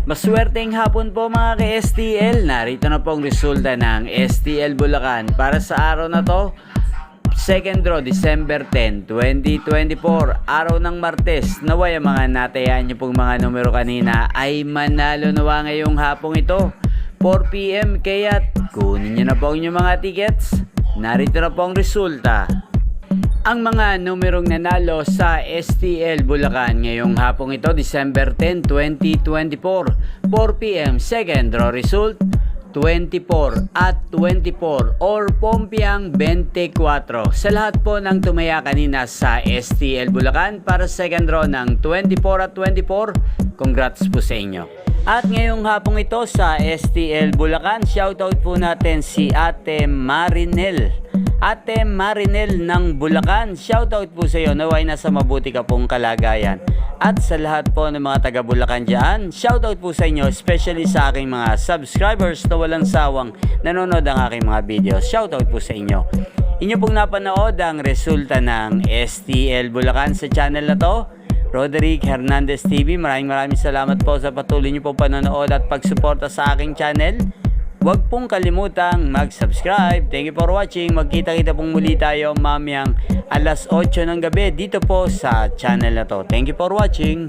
Maswerteng hapon po mga ka-STL. Narito na po ang resulta ng STL Bulacan para sa araw na to. Second draw, December 10, 2024. Araw ng Martes. Naway ang mga natayaan nyo pong mga numero kanina ay manalo nawa ngayong hapong ito. 4 PM kaya't kunin nyo na po ang inyong mga tickets. Narito na po ang resulta. Ang mga numerong nanalo sa STL Bulacan ngayong hapong ito, December 10, 2024, 4 PM, second draw result, 24 at 24 or Pompiang 24. Sa lahat po ng tumaya kanina sa STL Bulacan para sa second draw ng 24 at 24, congrats po sa inyo. At ngayong hapong ito sa STL Bulacan, shoutout po natin si Ate Marinel. Ate Marinel ng Bulacan, shoutout po sa iyo. Naway nasa mabuti ka pong kalagayan. At sa lahat po ng mga taga Bulacan dyan, shoutout po sa inyo, especially sa aking mga subscribers na walang sawang nanonood ang aking mga videos. Shoutout po sa inyo. Inyo pong napanood ang resulta ng STL Bulacan sa channel na to, Roderick Hernandez TV. Maraming salamat po sa patuloy niyo po panonood at pagsuporta sa aking channel. Huwag pong kalimutang mag-subscribe. Thank you for watching. Magkita-kita pong muli tayo mamayang alas 8 ng gabi dito po sa channel na to. Thank you for watching.